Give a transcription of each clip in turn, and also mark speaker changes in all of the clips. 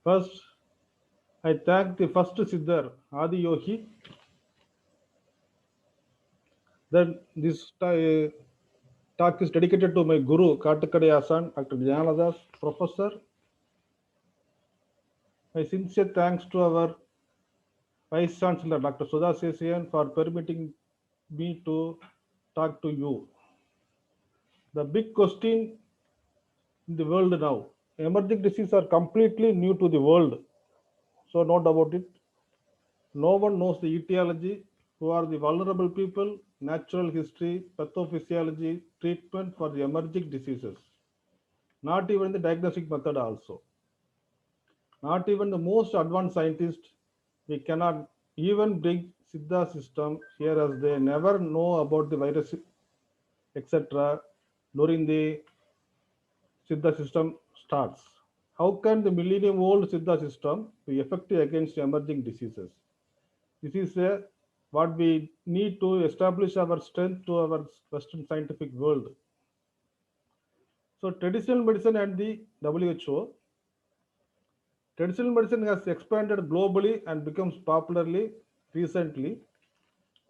Speaker 1: First, I thank the first Siddhar, Adi Yogi. Then this talk is dedicated to my Guru, Katakade Asan, Dr. Jnanadas, Professor. My sincere thanks to our Vice Chancellor, Dr. Sudha Sesian, for permitting me to talk to you. The big question in the world now. Emerging diseases are completely new to the world, so no doubt about it. No one knows the etiology, who are the vulnerable people, natural history, pathophysiology, treatment for the emerging diseases. Not even the diagnostic method also. Not even the most advanced scientists, we cannot even bring Siddha system here as they never know about the virus, etc. during the Siddha system starts. How can the millennium old Siddha system be effective against emerging diseases? This is what we need to establish our strength to our Western scientific world. So, traditional medicine and the WHO. Traditional medicine has expanded globally and becomes popularly recently.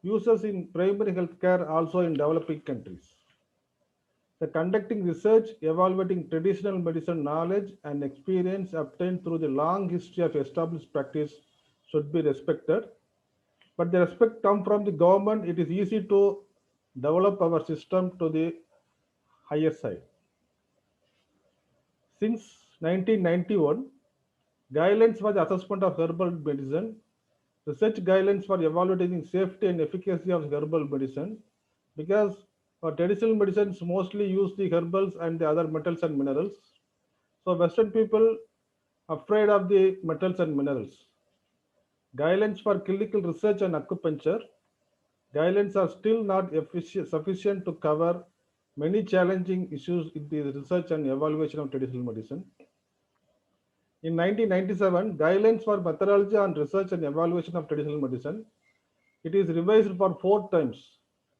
Speaker 1: Users in primary healthcare also in developing countries. The conducting research evaluating traditional medicine knowledge and experience obtained through the long history of established practice should be respected. But the respect come from the government. It is easy to develop our system to the higher side. Since 1991, guidelines for the assessment of herbal medicine, research guidelines for evaluating safety and efficacy of herbal medicine, because for traditional medicines mostly use the herbals and the other metals and minerals. So Western people afraid of the metals and minerals. Guidelines for clinical research and acupuncture. Guidelines are still not sufficient to cover many challenging issues in the research and evaluation of traditional medicine. In 1997, guidelines for methodology on research and evaluation of traditional medicine. It is revised for four times,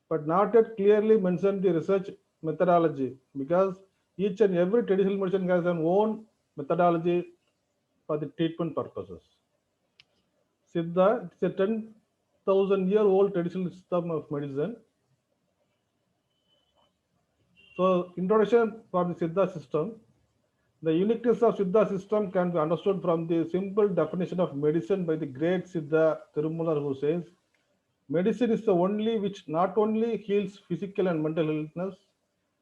Speaker 1: but not yet clearly mentioned the research methodology because each and every traditional medicine has an own methodology for the treatment purposes. Siddha is a 10,000-year-old traditional system of medicine. So, introduction for the Siddha system. The uniqueness of Siddha system can be understood from the simple definition of medicine by the great Siddha Tirumular, who says, medicine is the only which not only heals physical and mental illness,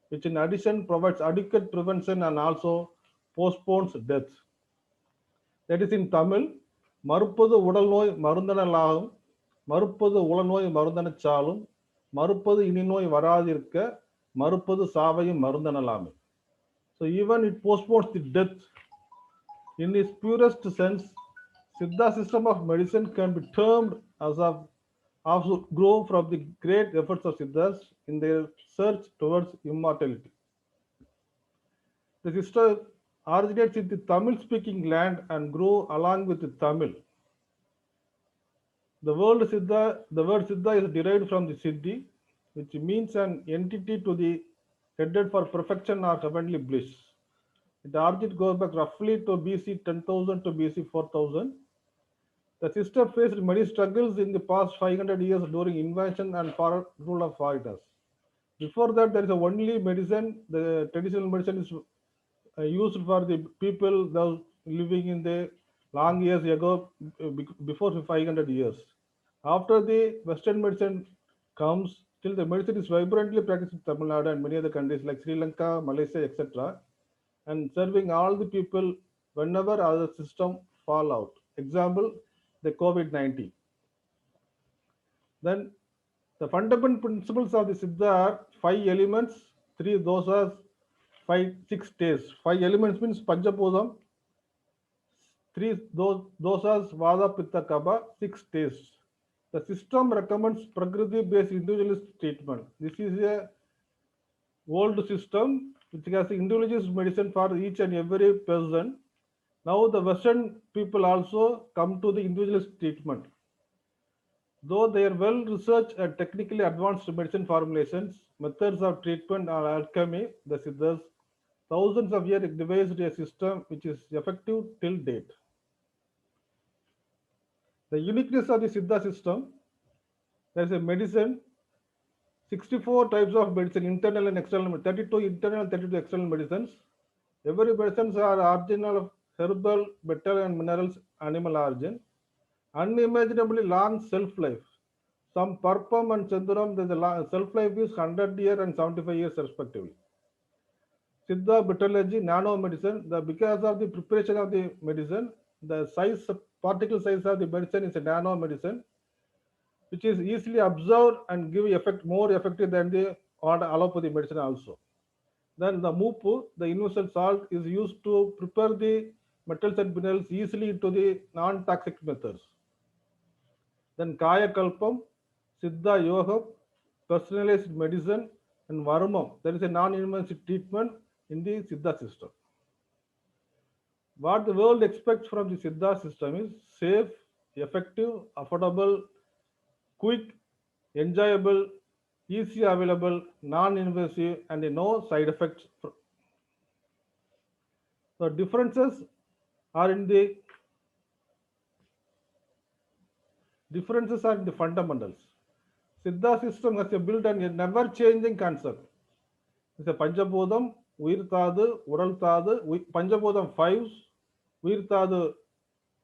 Speaker 1: which in addition provides adequate prevention and also postpones death. That is in Tamil, மறுப்பது உடல் நோய் மருந்தனலாகும், மறுப்பது உளநோய் மருந்தனச் மறுப்பது இனிநோய் வராதிருக்க, மறுப்பது சாவையும் மருந்தனலாமே. So even it postpones the death. In its purest sense, Siddha system of medicine can be termed as of also grow from the great efforts of Siddhas in their search towards immortality. The system originates in the Tamil speaking land and grew along with the Tamil. The word Siddha is derived from the Siddhi, which means an entity to the headed for perfection or heavenly bliss. The origin goes back roughly to BC 10,000 to BC 4,000. The system faced many struggles in the past 500 years during invasion and rule of foreigners. Before that, there is a only medicine. The traditional medicine is used for the people those living in the long years ago, before 500 years. After the Western medicine comes, still the medicine is vibrantly practiced in Tamil Nadu and many other countries like Sri Lanka, Malaysia, etc., and serving all the people whenever other system fall out. Example, the COVID-19. Then the fundamental principles of the Siddha are five elements, three dosas, five, 6 days. Five elements means Panchapodam, three dosas, Vada, Pitta, Kapha, 6 days. The system recommends Prakriti-based individualist treatment. This is a old system which has individualist medicine for each and every person. Now the Western people also come to the individualist treatment. Though they are well researched and technically advanced medicine formulations, methods of treatment or alchemy, the Siddhas, thousands of years devised a system which is effective till date. The uniqueness of the Siddha system, there is a medicine, 64 types of medicine, internal and external, 32 internal, 32 external medicines. Every medicines are original of herbal, metal and minerals, animal origin. Unimaginably long shelf life. Some Parpam and Chanduram, the shelf life is 100 years and 75 years respectively. Siddha Bacteriology, nano medicine, because of the preparation of the medicine, the size, particle size of the medicine is a nano medicine, which is easily absorbed and give effect more effective than the allopathy medicine also. Then the MUP, the universal salt, is used to prepare the metals and minerals easily into the non-toxic methods. Then Kaya Kalpam, Siddha Yoga, personalized medicine, and Varmam. There is a non-invasive treatment in the Siddha system. What the world expects from the Siddha system is safe, effective, affordable, quick, enjoyable, easy available, non-invasive, and no side effects. The differences are in the fundamentals. Siddha system has a built and a never-changing concept. It's a Panjabodham, Uirtadu, Uraltadu, Panjabodham 5, Uirtadu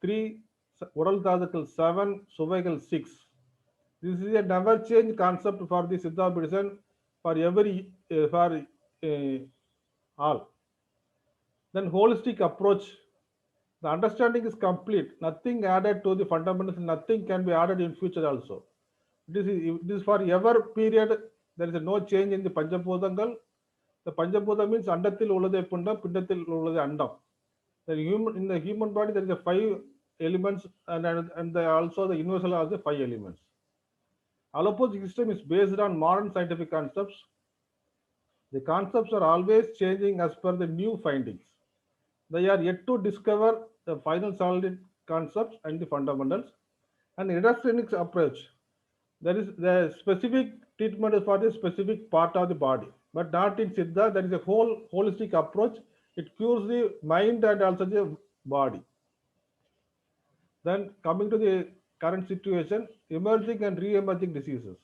Speaker 1: 3, Uraltadu 7, Suvaigal 6. This is a never change concept for the Siddha medicine for every for all. Then holistic approach. The understanding is complete. Nothing added to the fundamentals. Nothing can be added in future also. This is for ever period. There is no change in the Panjabodhangal. The Panjabodha means Andatil Ulade Punda, Pindatil Ulade Andam. In the human body there is a five elements and also the universal has the five elements. Allopathic system is based on modern scientific concepts. The concepts are always changing as per the new findings. They are yet to discover the final solid concepts and the fundamentals. And reductionist approach, there is the specific treatment for the specific part of the body, but not in Siddha. There is a whole holistic approach. It cures the mind and also the body. Then coming to the current situation, emerging and re-emerging diseases.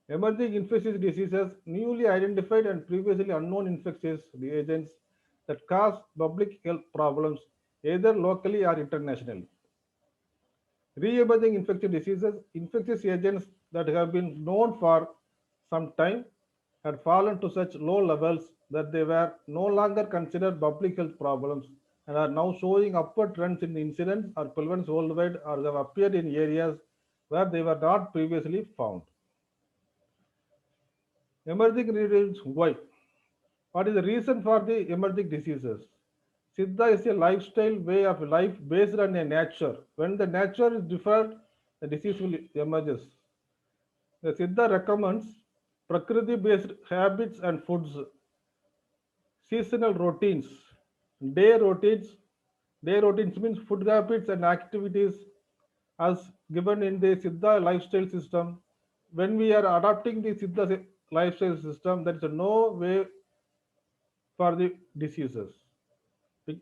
Speaker 1: Emerging infectious diseases, newly identified and previously unknown infectious agents that cause public health problems either locally or internationally. Re-emerging infectious diseases, infectious agents that have been known for some time had fallen to such low levels that they were no longer considered public health problems and are now showing upward trends in incidence or prevalence worldwide or have appeared in areas where they were not previously found. Emerging diseases, why? What is the reason for the emerging diseases? Siddha is a lifestyle way of life based on a nature. When the nature is different, the disease will emerges. The Siddha recommends Prakriti-based habits and foods, seasonal routines, day routines. Day routines means food habits and activities as given in the Siddha lifestyle system. When we are adopting the Siddha lifestyle system, there is no way for the diseases.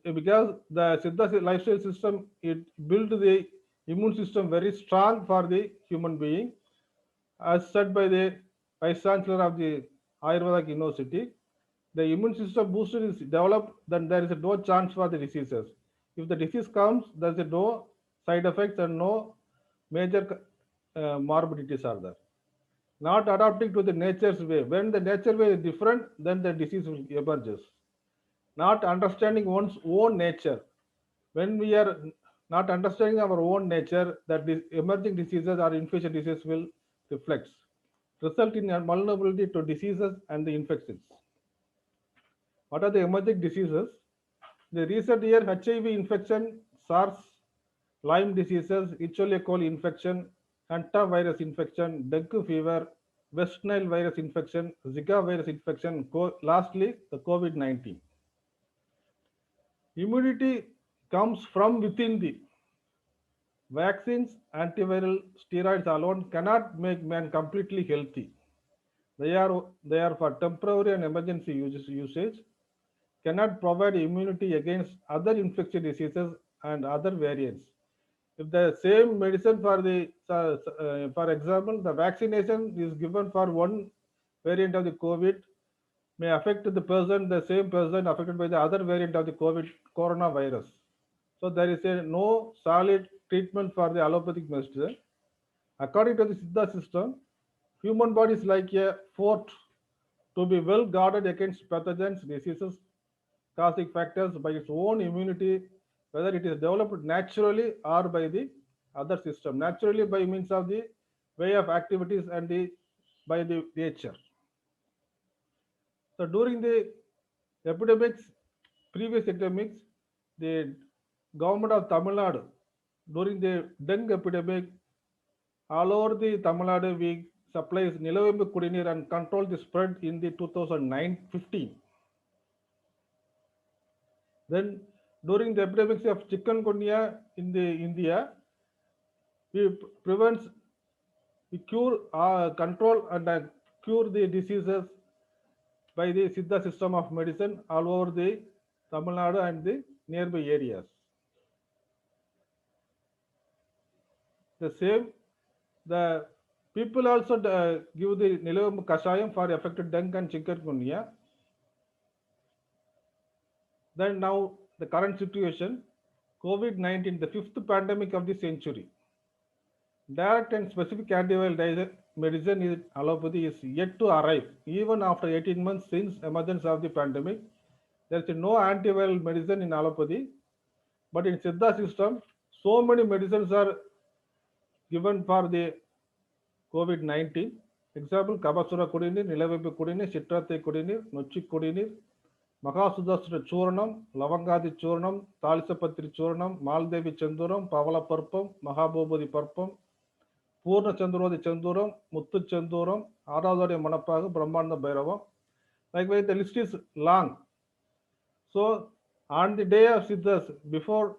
Speaker 1: Because the Siddha lifestyle system, it built the immune system very strong for the human being, as said by the vice chancellor of the Ayurvedic University. The immune system booster is developed, then there is no chance for the diseases. If the disease comes, there is no side effects and no major morbidities are there. Not adapting to the nature's way. When the nature way is different, then the disease will emerges. Not understanding one's own nature. When we are not understanding our own nature, that emerging diseases or infectious disease will reflect, result in a vulnerability to diseases and the infections. What are the emerging diseases? The recent year HIV infection, SARS, Lyme diseases, E. coli infection, hantavirus infection, dengue fever, West Nile virus infection, Zika virus infection, lastly the COVID-19. Immunity comes from within the vaccines, antiviral steroids alone cannot make man completely healthy. They are for temporary and emergency usage, cannot provide immunity against other infectious diseases and other variants. If the same medicine for the, for example, the vaccination is given for one variant of the COVID may affect the person, the same person affected by the other variant of the COVID coronavirus. So there is a no solid treatment for the allopathic medicine. According to the Siddha system, human body is like a fort to be well guarded against pathogens, diseases, causing factors by its own immunity, whether it is developed naturally or by the other system. Naturally by means of the way of activities and the by the nature. So during the epidemics, previous epidemics, the government of Tamil Nadu during the dengue epidemic, all over the Tamil Nadu we supplies Nilavembu Kudineer and control the spread in the 2009-15. Then during the epidemics of chikungunya in the India, we prevents, we cure, control and cure the diseases by the Siddha system of medicine all over the Tamil Nadu and the nearby areas. The same, the people also give the Nilavembu Kashayam for affected dengue and chikungunya. Then now the current situation, COVID-19, the fifth pandemic of the century. Direct and specific antiviral medicine in allopathy is yet to arrive. Even after 18 months since emergence of the pandemic, there is no antiviral medicine in allopathy. But in Siddha system, so many medicines are given for the COVID-19. Example, Kabasura Kudinir, Nilavembu Kudinir, Chitrate Kudinir, Nochi Kudinir, Mahasudastra Churnam, Lavangadi Churnam, Talisapatri Churnam, Maldevi Chanduram, Pavala Parpam, Mahabobodi Parpam, Purna Chandurodi Chanduram, Muttu Chanduram, Aradhari Manapaga, Brahmanda Bhairava. Likewise, the list is long. So, on the day of Siddhas, before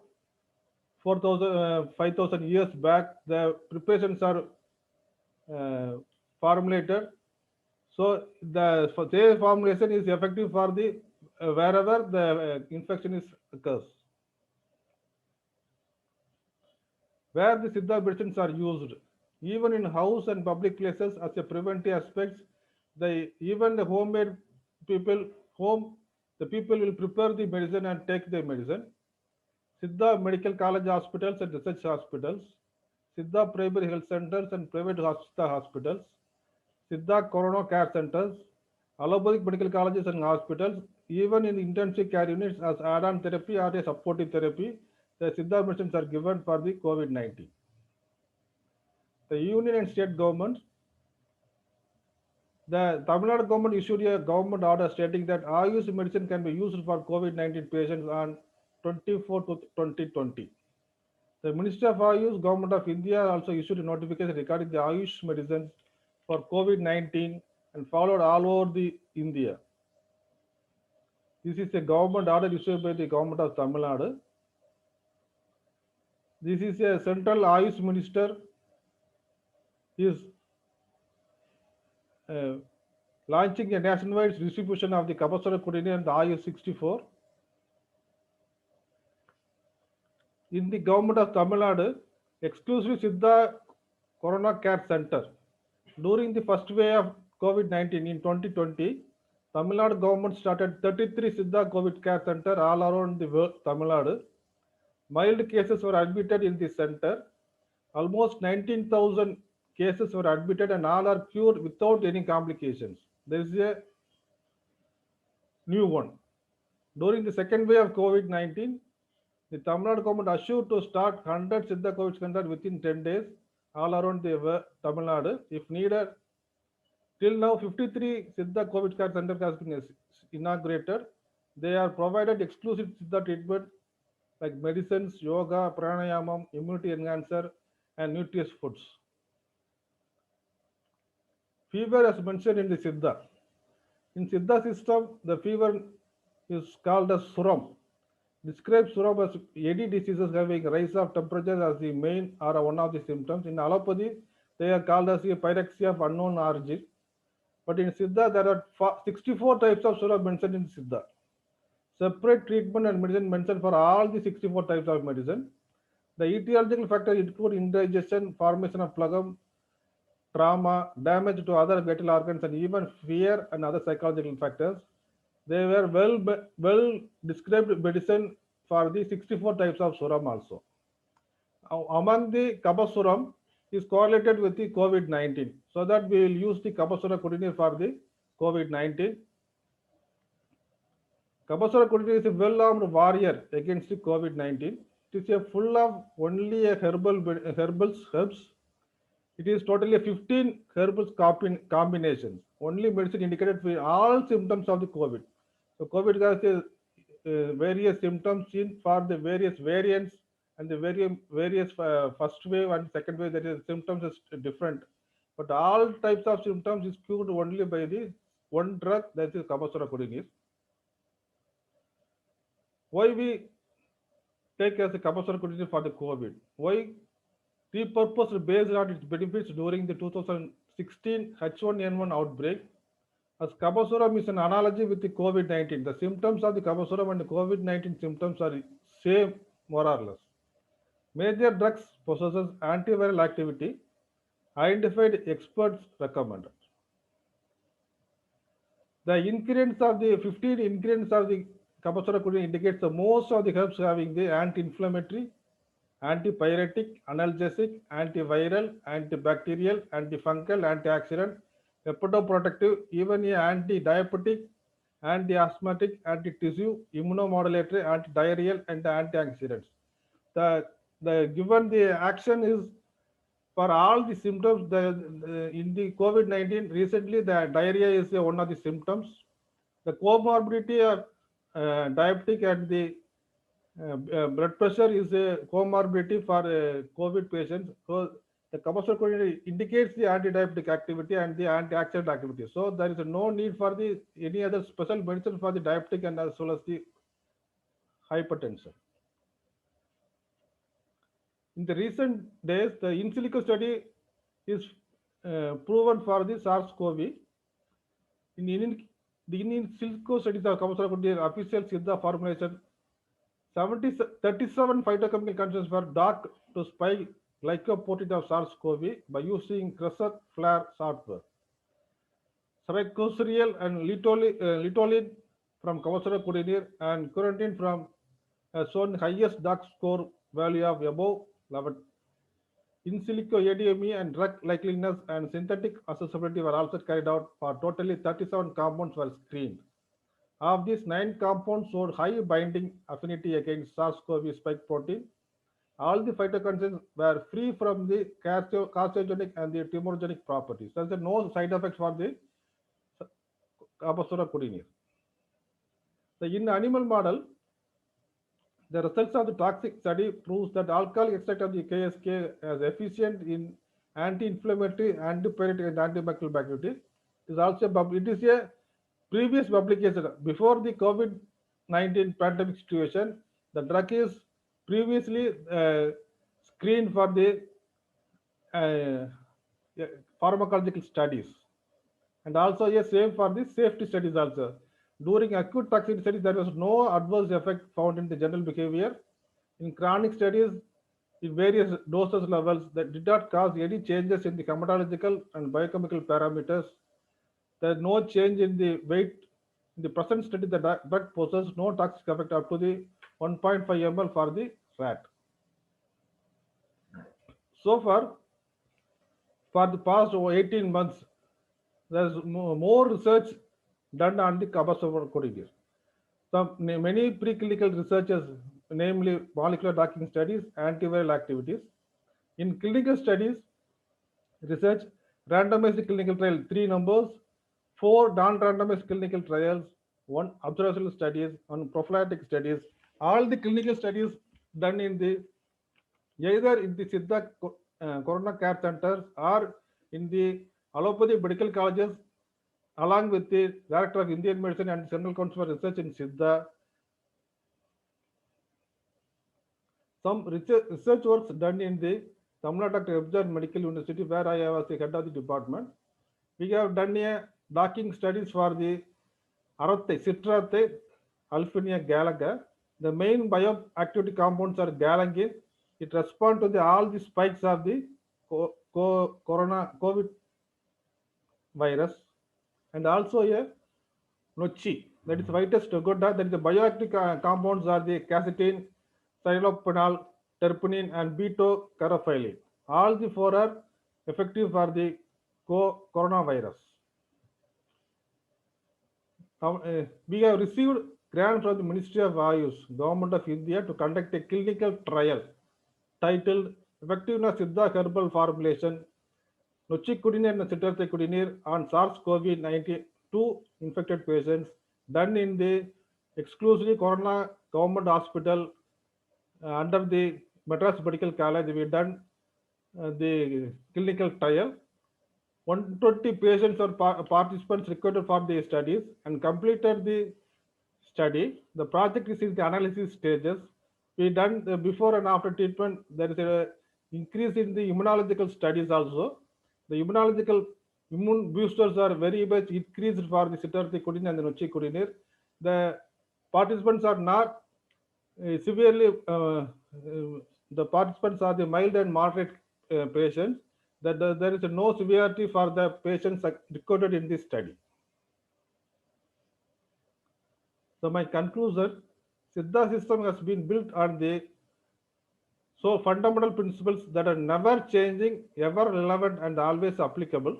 Speaker 1: 5,000 years back, the preparations are formulated. So, the their formulation is effective for the wherever the infection is occurs. Where the Siddha medicines are used, even in house and public places as a preventive aspects, even the homemade people home, the people will prepare the medicine and take the medicine. Siddha Medical College hospitals and research hospitals, Siddha primary health centers and private hospitals, Siddha Corona Care Centers, allopathic medical colleges and hospitals, even in intensive care units as add-on therapy or a supportive therapy, the Siddha medicines are given for the COVID-19. The union and state governments, the Tamil Nadu government issued a government order stating that Ayush medicine can be used for COVID-19 patients on 24 to 2020. The Ministry of Ayush, Government of India also issued a notification regarding the Ayush medicines for COVID-19 and followed all over the India. This is a government order issued by the government of Tamil Nadu. This is a central Ayush minister is launching a nationwide distribution of the Kapasura Kudini and the Ayush 64. In the government of Tamil Nadu, exclusive Siddha Corona Care Center. During the first wave of COVID-19 in 2020, Tamil Nadu government started 33 Siddha COVID Care Center all around the world, Tamil Nadu. Mild cases were admitted in this center. Almost 19,000 cases were admitted and all are cured without any complications. There is a new one. During the second wave of COVID-19, the Tamil Nadu government assured to start 100 Siddha COVID centers within 10 days all around the Tamil Nadu. If needed, till now 53 Siddha COVID care centers has been inaugurated. They are provided exclusive Siddha treatment like medicines, yoga, pranayamam, immunity enhancer, and nutritious foods. Fever as mentioned in the Siddha. In Siddha system, the fever is called as Suram. Describes Suram as any diseases having rise of temperature as the main or one of the symptoms. In allopathy, they are called as a pyrexia of unknown origin. But in Siddha, there are 64 types of Suram mentioned in Siddha. Separate treatment and medicine mentioned for all the 64 types of medicine. The etiological factors include indigestion, formation of phlegm, trauma, damage to other vital organs, and even fear and other psychological factors. They were well described medicine for the 64 types of suram also. Among the Kapasuram is correlated with the COVID-19. So that we will use the Kapasura Kudinir for the COVID-19. Kapasura Kudinir is a well-armed warrior against the COVID-19. It is a full of only a herbs. It is totally 15 herbal combinations. Only medicine indicated for all symptoms of the COVID. So COVID has various symptoms in for the various variants and the various first wave and second wave. That is symptoms is different, but all types of symptoms is cured only by the one drug, that is Kamasura Kodinir. Why we take as a Kamasura Kodinir for the COVID? Why repurposed based on its benefits during the 2016 H1N1 outbreak? As Kabasuram is an analogy with the COVID-19. The symptoms of the Kabasuram and the COVID-19 symptoms are same more or less. Major drugs possesses antiviral activity, identified experts recommended. The ingredients of the 15 ingredients of the Kabasura Kudin indicates the most of the herbs having the anti-inflammatory, antipyretic, analgesic, antiviral, antibacterial, antifungal, antioxidant, hepatoprotective, even a anti-diabetic, anti-asthmatic, anti-tissue, immunomodulatory, anti-diarrheal, and antioxidants. The given the action is for all the symptoms. In the COVID-19 recently, the diarrhea is one of the symptoms. The comorbidity of diabetic and the blood pressure is a comorbidity for COVID patients. So the Kabasur indicates the anti-diabetic activity and the antioxidant activity. So there is no need for the any other special medicine for the diabetic and as well as the hypertension. In the recent days, the in silico study is proven for the SARS-CoV. The in silico studies are official Siddha formulation 37 phytochemical constituents were docked to spy glycoprotein of SARS-CoV by using Crescent Flare software. Sarcoserial and Litolin from Kawasura Kudinir and Quarantine from shown highest dock score value of above 11. In silico ADME and drug likeliness and synthetic accessibility were also carried out. For totally 37 compounds were screened. Of these, 9 compounds showed high binding affinity against SARS-CoV spike protein. All the phytoconstituents were free from the carcinogenic and the tumorigenic properties. There is no side effects for the Kabasura Kudinir. In animal model, the results of the toxic study proves that alcoholic extract of the KSK is efficient in anti-inflammatory, antipyretic, and antibacterial activity. It is also it is a previous publication before the COVID-19 pandemic situation. The drug is previously screened for the pharmacological studies, and also a same for the safety studies also. During acute toxicity studies, there was no adverse effect found in the general behavior. In chronic studies, in various doses levels that did not cause any changes in the hematological and biochemical parameters. There is no change in the weight. In the present study, the drug possesses no toxic effect up to the 1.5 ml for the rat. So far, for the past 18 months, there is more research done on the Kabasura. Many preclinical researches, namely molecular docking studies, antiviral activities. In clinical studies, research, randomized clinical trial, 3 numbers, 4 non-randomized clinical trials, 1 observational studies, 1 prophylactic studies. All the clinical studies done in the either in the Siddha Corona Care Centers or in the allopathy medical colleges, along with the Director of Indian Medicine and Central Council for Research in Siddha. Some research works done in the Tamil Nadu Dr. F.J. Medical University, where I was the head of the department. We have done a docking studies for the Aratte, Citrate, Alphinia galanga. The main bioactivity compounds are galangin, It responds to all the spikes of the COVID virus, and also a nochi, that is Vitis togoda, that is the bioactive compounds are the quercetin, cyclopenol, terpenin, and beta-carotene. All the four are effective for the coronavirus. We have received grant from the Ministry of Ayush, Government of India, to conduct a clinical trial titled Effectiveness Siddha Herbal Formulation Nochicudinir and Citracicudinir on SARS-CoV-2 infected patients, done in the exclusively Corona Government Hospital under the Madras Medical College. We done the clinical trial. 120 patients or participants recruited for the studies and completed the study. The project is in the analysis stages. We done the before and after treatment. There is a increase in the immunological studies also. The immunological immune boosters are very much increased for the citracicudine and the nochicudinir. The participants are not severely. The participants are the mild and moderate patients. That there is no severity for the patients recorded in this study. So my conclusion, Siddha system has been built on the fundamental principles that are never changing, ever relevant, and always applicable.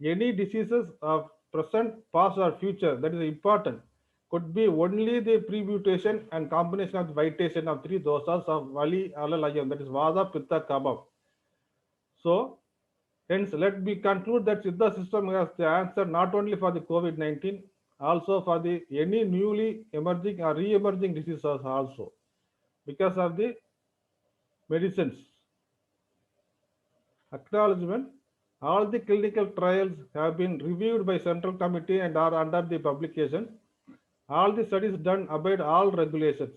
Speaker 1: Any diseases of present, past, or future that is important could be only the premutation and combination of the vitation of three dosas of Vali Alalayam, that is Vada, Pitta, Kapha. So hence, let me conclude that Siddha system has the answer not only for the COVID-19, also for the any newly emerging or re-emerging diseases also, because of the medicines. Acknowledgement, all the clinical trials have been reviewed by Central Committee and are under the publication. All the studies done obeyed all regulations.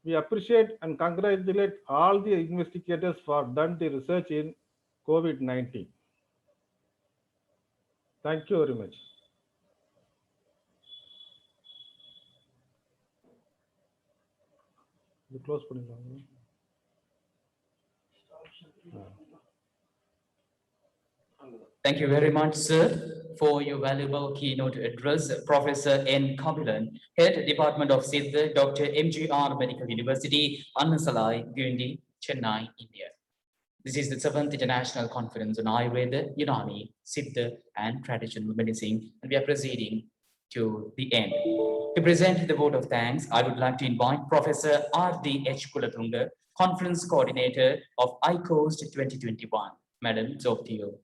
Speaker 1: We appreciate and congratulate all the investigators for done the research in COVID-19. Thank you very much. You close பண்ணிடலாம்.
Speaker 2: Thank you very much, sir, for your valuable keynote address. Professor N. Kabilan, Head Department of Siddha, Dr. MGR Medical University, Annasalai, Guindi, Chennai, India. This is the 7th International Conference on Ayurveda, Unani, Siddha, and Traditional Medicine, and we are proceeding to the end. To present the vote of thanks, I would like to invite Professor R.D.H. Kulathunga, Conference Coordinator of ICOST 2021. Madam, it's over to you.